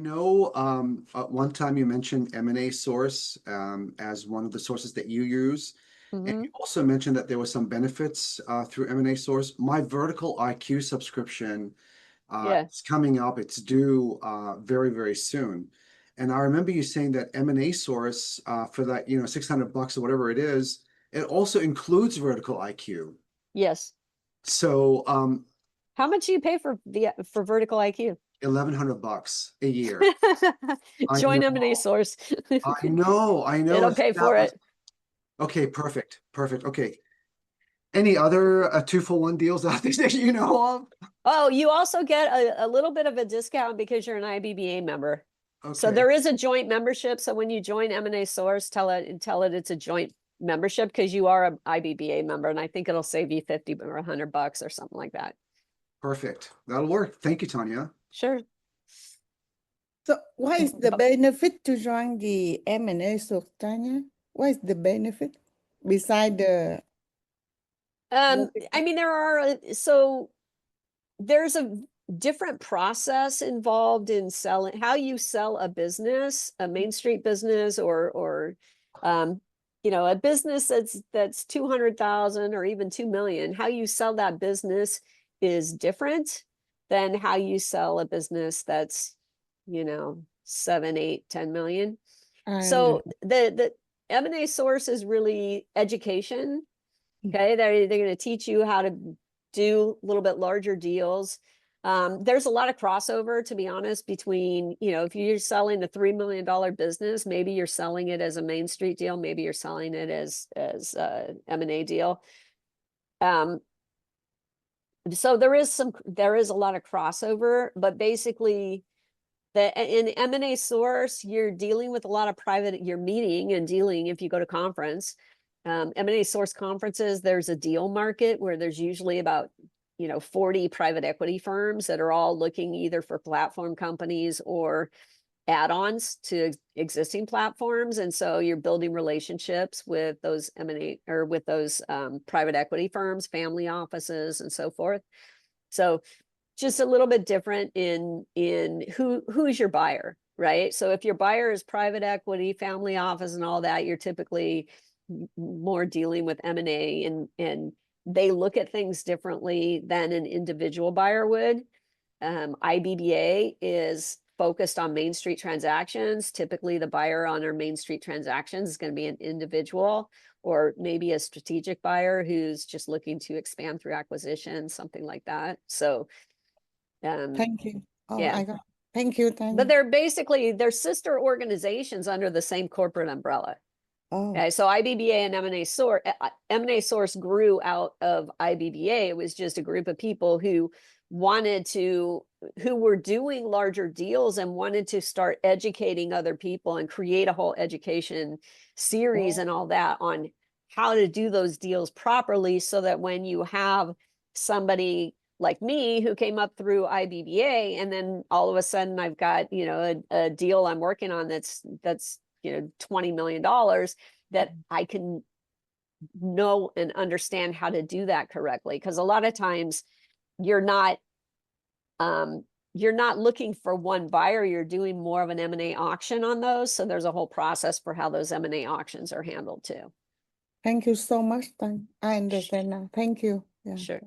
know one time you mentioned M&A Source as one of the sources that you use. And Mhm. you also mentioned that there were some benefits through M&A Source. My Vertical IQ subscription Yeah. is coming up. It's due very, very soon. And I remember you saying that M&A Source for that, $600 or whatever it is, it also includes Vertical IQ. Yes. So How much do you pay for Vertical IQ? $1,100 a year. I Join M&A know. Source. I They know. don't pay for it. Okay, perfect. Perfect. Okay. Any other 2-for-1 deals out there that you know of? Oh, you also get a little bit of a discount because you're an IBBA member. So Okay, there is a joint membership. So when you join M&A Source, tell it it's a joint membership because you are an IBBA member, and I think it'll save you 50 or $100 or something like that. perfect. That'll work. Thank you, Tanya. Sure. So what is the benefit to join the M&A, so Tanya? What is the benefit beside the I mean, there's a different process involved in selling, how you sell a business, a Main Street business, or a business that's 200,000 or even 2 million. How you sell that business is different than how you sell a business that's 7, 8, 10 million. So the M&A Source is really education. Okay, they're going to teach you how to do a little bit larger deals. There's a lot of crossover, to be honest, between, if you're selling a $3 million business, maybe you're selling it as a Main Street deal, maybe you're selling it as a M&A deal. So there is a lot of crossover, but basically in M&A Source, you're dealing with a lot of you're meeting and dealing if you go to conference. M&A Source conferences, there's a deal market where there's usually about 40 private equity firms that are all looking either for platform companies or add-ons to existing platforms. And so you're building relationships with those M&A or with those private equity firms, family offices, and so forth. So just a little bit different in who's your buyer, right? So if your buyer is private equity, family office, and all that, you're typically more dealing with M&A, and they look at things differently than an individual buyer would. IBBA is focused on Main Street transactions. Typically, the buyer on our Main Street transactions is going to be an individual or maybe a strategic buyer who's just looking to expand through acquisition, something like that. So, thank you. Oh, yeah. Thank you, Tanya. But they're sister organizations under the same corporate umbrella. Oh. Okay, so IBBA and M&A Source grew out of IBBA. It was just a group of people who were doing larger deals and wanted to start educating other people and create a whole education series and all that on how to do those deals properly, so that when you have somebody like me who came up through IBBA, and then all of a sudden I've got a deal I'm working on that's $20 million, that I can know and understand how to do that correctly. Because a lot of times you're not looking for one buyer, you're doing more of an M&A auction on those. So there's a whole process for how those M&A auctions are handled too. Thank you so much, Tanya. I understand now. Thank you. Yeah. Sure.